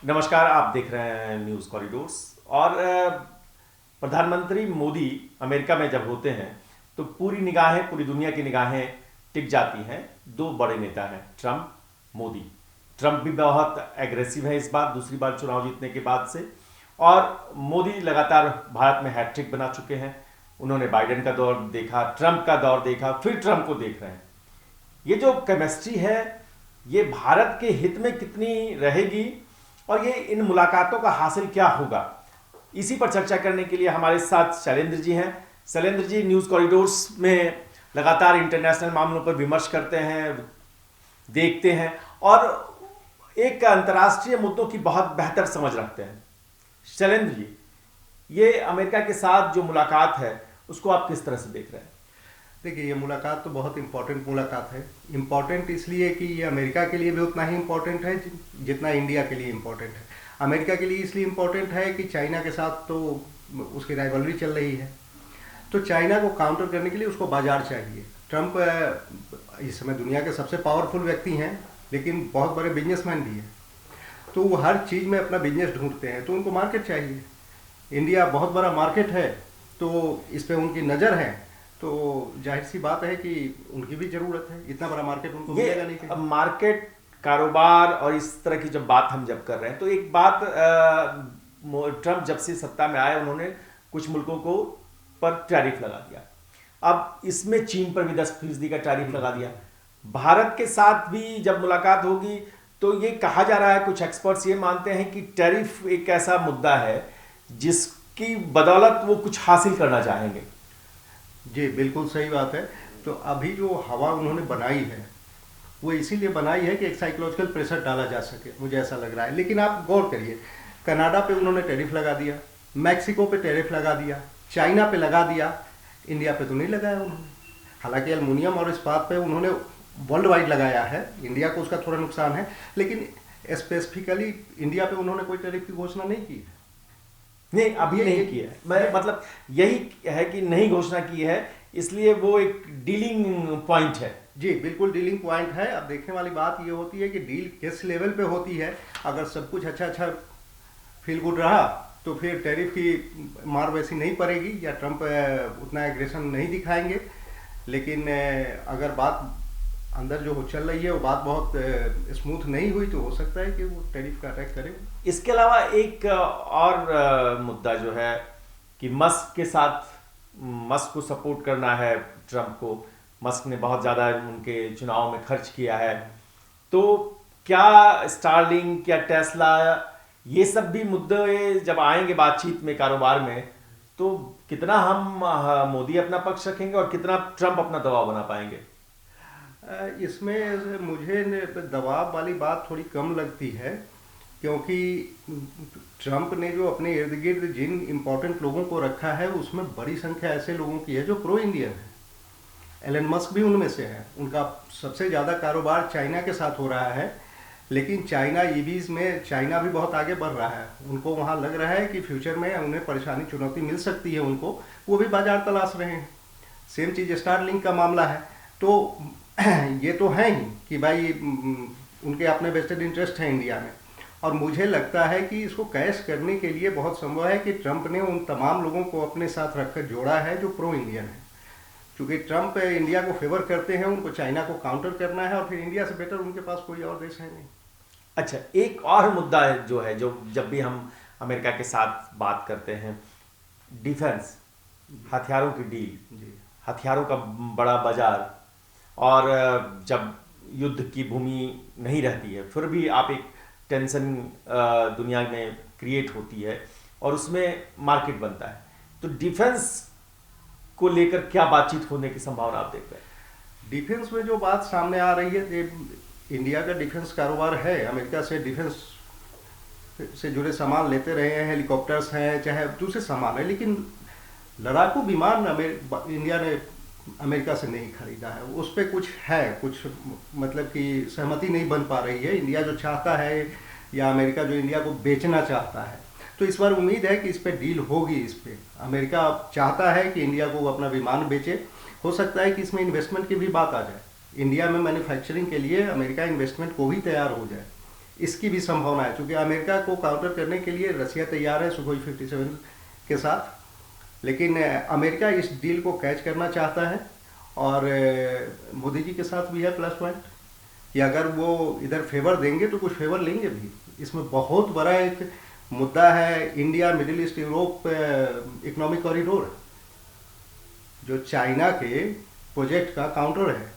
नमस्कार, आप देख रहे हैं न्यूज़ कॉरिडोर्स। और प्रधानमंत्री मोदी अमेरिका में जब होते हैं तो पूरी निगाहें, पूरी दुनिया की निगाहें टिक जाती हैं। दो बड़े नेता हैं, ट्रंप, मोदी। ट्रंप भी बहुत एग्रेसिव है इस बार, दूसरी बार चुनाव जीतने के बाद से। और मोदी लगातार भारत में हैट्रिक बना चुके हैं। उन्होंने बाइडेन का दौर देखा, ट्रंप का दौर देखा, फिर ट्रंप को देख रहे हैं। ये जो केमिस्ट्री है, ये भारत के हित में कितनी रहेगी और ये इन मुलाकातों का हासिल क्या होगा, इसी पर चर्चा करने के लिए हमारे साथ शैलेंद्र जी हैं। शैलेंद्र जी न्यूज़ कॉरिडोर्स में लगातार इंटरनेशनल मामलों पर विमर्श करते हैं, देखते हैं और एक अंतर्राष्ट्रीय मुद्दों की बहुत बेहतर समझ रखते हैं। शैलेंद्र जी, ये अमेरिका के साथ जो मुलाकात है उसको आप किस तरह से देख रहे हैं? देखिए, ये मुलाकात तो बहुत इम्पोर्टेंट मुलाकात है। इम्पोर्टेंट इसलिए कि ये अमेरिका के लिए भी उतना ही इम्पोर्टेंट है जितना इंडिया के लिए इम्पोर्टेंट है। अमेरिका के लिए इसलिए इम्पोर्टेंट है कि चाइना के साथ तो उसकी राइवलरी चल रही है, तो चाइना को काउंटर करने के लिए उसको बाजार चाहिए। ट्रंप इस समय दुनिया के सबसे पावरफुल व्यक्ति हैं, लेकिन बहुत बड़े बिजनेसमैन भी हैं, तो वो हर चीज़ में अपना बिजनेस ढूंढते हैं, तो उनको मार्केट चाहिए। इंडिया बहुत बड़ा मार्केट है, तो इस पर उनकी नज़र है, तो जाहिर सी बात है कि उनकी भी ज़रूरत है। इतना बड़ा मार्केट उनको मिलेगा नहीं कहीं। मार्केट, कारोबार और इस तरह की जब बात हम जब कर रहे हैं तो एक बात, ट्रंप जब से सत्ता में आए उन्होंने कुछ मुल्कों को पर टैरिफ लगा दिया। अब इसमें चीन पर भी 10% का टैरिफ लगा दिया। भारत के साथ भी जब मुलाकात होगी तो ये कहा जा रहा है, कुछ एक्सपर्ट्स ये मानते हैं कि टैरिफ एक ऐसा मुद्दा है जिसकी बदौलत वो कुछ हासिल करना चाहेंगे। जी बिल्कुल सही बात है। तो अभी जो हवा उन्होंने बनाई है वो इसीलिए बनाई है कि एक साइकोलॉजिकल प्रेशर डाला जा सके, मुझे ऐसा लग रहा है। लेकिन आप गौर करिए, कनाडा पे उन्होंने टैरिफ लगा दिया, मैक्सिको पे टैरिफ लगा दिया, चाइना पे लगा दिया, इंडिया पे तो नहीं लगाया उन्होंने। हालांकि एल्युमिनियम और इस्पात पे उन्होंने वर्ल्ड वाइड लगाया है, इंडिया को उसका थोड़ा नुकसान है, लेकिन स्पेसिफिकली इंडिया पे उन्होंने कोई टैरिफ की घोषणा नहीं की है। नहीं, अभी नहीं किया है। मैं मतलब यही है कि नहीं घोषणा की है, इसलिए वो एक डीलिंग पॉइंट है। जी बिल्कुल डीलिंग पॉइंट है। अब देखने वाली बात ये होती है कि डील किस लेवल पे होती है। अगर सब कुछ अच्छा अच्छा फील गुड रहा तो फिर टैरिफ की मार वैसी नहीं पड़ेगी या ट्रंप उतना एग्रेशन नहीं दिखाएंगे। लेकिन अगर बात अंदर जो चल रही है वो बात बहुत स्मूथ नहीं हुई तो हो सकता है कि वो टैरिफ का अटैक करें। इसके अलावा एक और मुद्दा जो है कि मस्क के साथ, मस्क को सपोर्ट करना है ट्रंप को। मस्क ने बहुत ज़्यादा उनके चुनाव में खर्च किया है, तो क्या स्टारलिंक, क्या टेस्ला, ये सब भी मुद्दे जब आएंगे बातचीत में, कारोबार में, तो कितना हम मोदी अपना पक्ष रखेंगे और कितना ट्रंप अपना दबाव बना पाएंगे? इसमें मुझे दबाव वाली बात थोड़ी कम लगती है, क्योंकि ट्रंप ने जो अपने इर्द गिर्द जिन इम्पोर्टेंट लोगों को रखा है उसमें बड़ी संख्या ऐसे लोगों की है जो प्रो इंडियन है। एलन मस्क भी उनमें से है। उनका सबसे ज़्यादा कारोबार चाइना के साथ हो रहा है, लेकिन चाइना ईवीज में चाइना भी बहुत आगे बढ़ रहा है। उनको वहाँ लग रहा है कि फ्यूचर में उन्हें परेशानी, चुनौती मिल सकती है उनको, वो भी बाजार तलाश रहे हैं। सेम चीज़ स्टारलिंक का मामला है। तो ये तो है ही कि भाई उनके अपने वेस्टेड इंटरेस्ट हैं इंडिया में, और मुझे लगता है कि इसको कैश करने के लिए बहुत संभव है कि ट्रंप ने उन तमाम लोगों को अपने साथ रखकर जोड़ा है जो प्रो इंडियन है। क्योंकि ट्रंप इंडिया को फेवर करते हैं, उनको चाइना को काउंटर करना है, और फिर इंडिया से बेटर उनके पास कोई और देश है नहीं। अच्छा, एक और मुद्दा है जो है, जो जब भी हम अमेरिका के साथ बात करते हैं, डिफेंस, हथियारों की डील, जी हथियारों का बड़ा बाजार, और जब युद्ध की भूमि नहीं रहती है फिर भी आप एक टेंशन दुनिया में क्रिएट होती है और उसमें मार्केट बनता है। तो डिफेंस को लेकर क्या बातचीत होने की संभावना आप देख रहे हैं? डिफेंस में जो बात सामने आ रही है, इंडिया का डिफेंस कारोबार है, अमेरिका से डिफेंस से जुड़े सामान लेते रहे हैं, हेलीकॉप्टर्स हैं चाहे दूसरे सामान है, लेकिन लड़ाकू विमान इंडिया ने अमेरिका से नहीं खरीदा है। उस पर कुछ है, कुछ मतलब कि सहमति नहीं बन पा रही है। इंडिया जो चाहता है या अमेरिका जो इंडिया को बेचना चाहता है, तो इस बार उम्मीद है कि इस पर डील होगी। इस पर अमेरिका चाहता है कि इंडिया को अपना विमान बेचे। हो सकता है कि इसमें इन्वेस्टमेंट की भी बात आ जाए, इंडिया में मैन्युफैक्चरिंग के लिए अमेरिका इन्वेस्टमेंट को भी तैयार हो जाए। इसकी भी संभावना है, क्योंकि अमेरिका को काउंटर करने के लिए रसिया तैयार है सुखोई 57 के साथ, लेकिन अमेरिका इस डील को कैच करना चाहता है। और मोदी जी के साथ भी है प्लस पॉइंट कि अगर वो इधर फेवर देंगे तो कुछ फेवर लेंगे भी। इसमें बहुत बड़ा एक मुद्दा है India middle east Europe economic corridor, जो चाइना के प्रोजेक्ट का काउंटर है।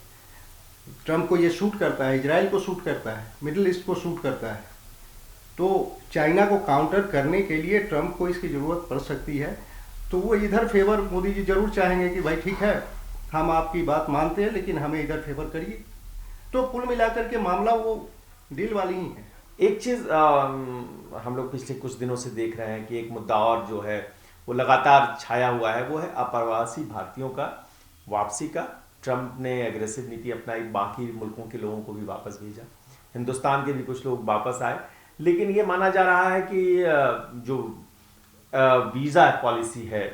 ट्रम्प को ये सूट करता है, इजराइल को सूट करता है, मिडिल ईस्ट को सूट करता है। तो चाइना को काउंटर करने के लिए ट्रम्प को इसकी ज़रूरत पड़ सकती है। तो वो इधर फेवर मोदी जी जरूर चाहेंगे कि भाई ठीक है, हम आपकी बात मानते हैं लेकिन हमें इधर फेवर करिए। तो कुल मिलाकर के मामला वो डील वाली ही है। एक चीज़ हम लोग पिछले कुछ दिनों से देख रहे हैं कि एक मुद्दा और जो है वो लगातार छाया हुआ है, वो है अप्रवासी भारतीयों का वापसी का। ट्रम्प ने एग्रेसिव नीति अपनाई, बाकी मुल्कों के लोगों को भी वापस भेजा, हिंदुस्तान के भी कुछ लोग वापस आए। लेकिन ये माना जा रहा है कि जो वीज़ा पॉलिसी है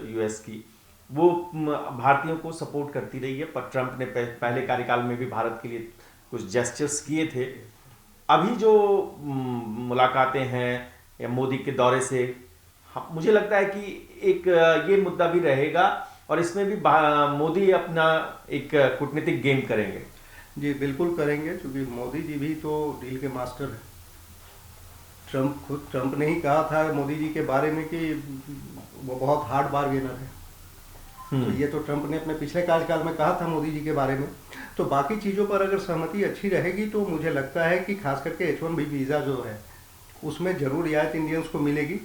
यूएस की, वो भारतीयों को सपोर्ट करती रही है। पर ट्रम्प ने पहले कार्यकाल में भी भारत के लिए कुछ जेस्चर्स किए थे। अभी जो मुलाकातें हैं या मोदी के दौरे से, मुझे लगता है कि एक ये मुद्दा भी रहेगा और इसमें भी मोदी अपना एक कूटनीतिक गेम करेंगे। जी बिल्कुल करेंगे, क्योंकि मोदी जी भी तो डील के मास्टर हैं। ट्रम्प ने ही कहा था मोदी जी के बारे में कि वो बहुत हार्ड बार्गेनर है। तो ये तो ट्रम्प ने अपने पिछले कार्यकाल में कहा था मोदी जी के बारे में। तो बाकी चीज़ों पर अगर सहमति अच्छी रहेगी तो मुझे लगता है कि खास करके H1B वीज़ा जो है उसमें ज़रूर रियायत इंडियंस को मिलेगी।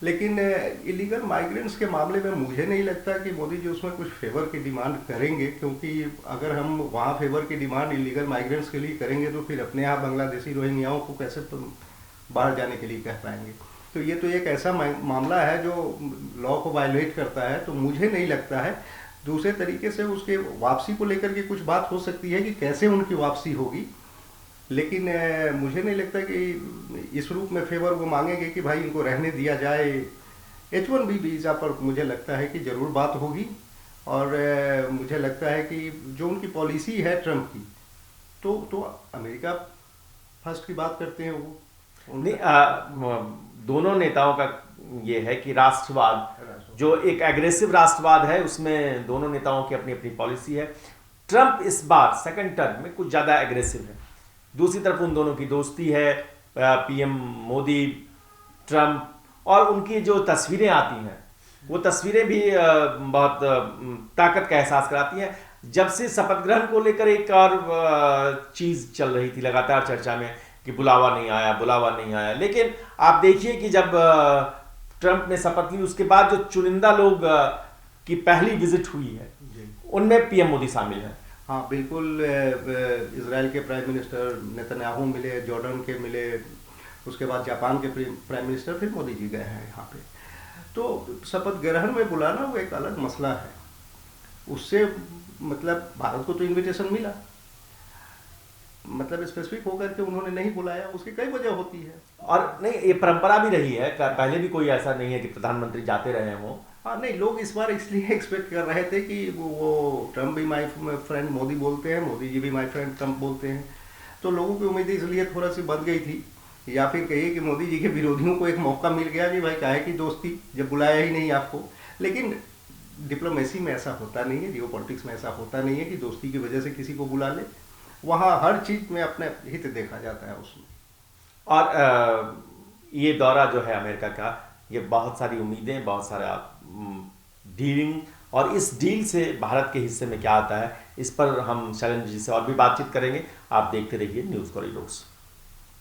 लेकिन इलीगल माइग्रेंट्स के मामले में मुझे नहीं लगता कि मोदी जी उसमें कुछ फेवर की डिमांड करेंगे, क्योंकि अगर हम वहाँ फेवर की डिमांड इलीगल माइग्रेंट्स के लिए करेंगे तो फिर अपने यहाँ बांग्लादेशी रोहिंग्याओं को कैसे बाहर जाने के लिए कह पाएंगे। तो ये तो एक ऐसा मामला है जो लॉ को वायलेट करता है। तो मुझे नहीं लगता है। दूसरे तरीके से उसके वापसी को लेकर के कुछ बात हो सकती है कि कैसे उनकी वापसी होगी, लेकिन मुझे नहीं लगता कि इस रूप में फेवर वो मांगेंगे कि भाई इनको रहने दिया जाए। H1B वीज़ा पर मुझे लगता है कि ज़रूर बात होगी। और मुझे लगता है कि जो उनकी पॉलिसी है ट्रम्प की, तो अमेरिका फर्स्ट की बात करते हैं वो नहीं। दोनों नेताओं का ये है कि राष्ट्रवाद जो एक एग्रेसिव राष्ट्रवाद है, उसमें दोनों नेताओं की अपनी अपनी पॉलिसी है। ट्रम्प इस बार सेकंड टर्म में कुछ ज़्यादा एग्रेसिव है। दूसरी तरफ उन दोनों की दोस्ती है, पीएम मोदी ट्रम्प, और उनकी जो तस्वीरें आती हैं वो तस्वीरें भी बहुत ताकत का एहसास कराती हैं। जब से शपथ ग्रहण को लेकर एक और चीज़ चल रही थी लगातार चर्चा में कि बुलावा नहीं आया, बुलावा नहीं आया, लेकिन आप देखिए कि जब ट्रम्प ने शपथ ली उसके बाद जो चुनिंदा लोग की पहली विजिट हुई है उनमें पीएम मोदी शामिल हैं। हाँ बिल्कुल। इजराइल के प्राइम मिनिस्टर नेतन्याहू मिले, जॉर्डन के मिले, उसके बाद जापान के प्राइम मिनिस्टर, फिर मोदी जी गए हैं यहाँ पे। तो शपथ ग्रहण में बुलाना वो एक अलग मसला है। उससे मतलब भारत को तो इनविटेशन मिला, मतलब स्पेसिफिक होकर के उन्होंने नहीं बुलाया, उसकी कई वजह होती है। और नहीं, ये परंपरा भी रही है, पहले भी कोई ऐसा नहीं है कि प्रधानमंत्री जाते रहे हों। हाँ नहीं, लोग इस बार इसलिए एक्सपेक्ट कर रहे थे कि वो ट्रम्प भी माय फ्रेंड मोदी बोलते हैं, मोदी जी भी माय फ्रेंड ट्रम्प बोलते हैं। तो लोगों की उम्मीद इसलिए थोड़ा सी बढ़ गई थी, या फिर कहिए कि मोदी जी के विरोधियों को एक मौका मिल गया कि भाई काहे की दोस्ती जब बुलाया ही नहीं आपको। लेकिन डिप्लोमेसी में ऐसा होता नहीं है, जियो पॉलिटिक्स में ऐसा होता नहीं है कि दोस्ती की वजह से किसी को बुला ले। वहाँ हर चीज़ में अपने हित देखा जाता है उसमें। और ये दौरा जो है अमेरिका का, ये बहुत सारी उम्मीदें, बहुत सारा डीलिंग, और इस डील से भारत के हिस्से में क्या आता है, इस पर हम शैलेंद्र जी से और भी बातचीत करेंगे। आप देखते रहिए न्यूज़ कॉरिडोर्स।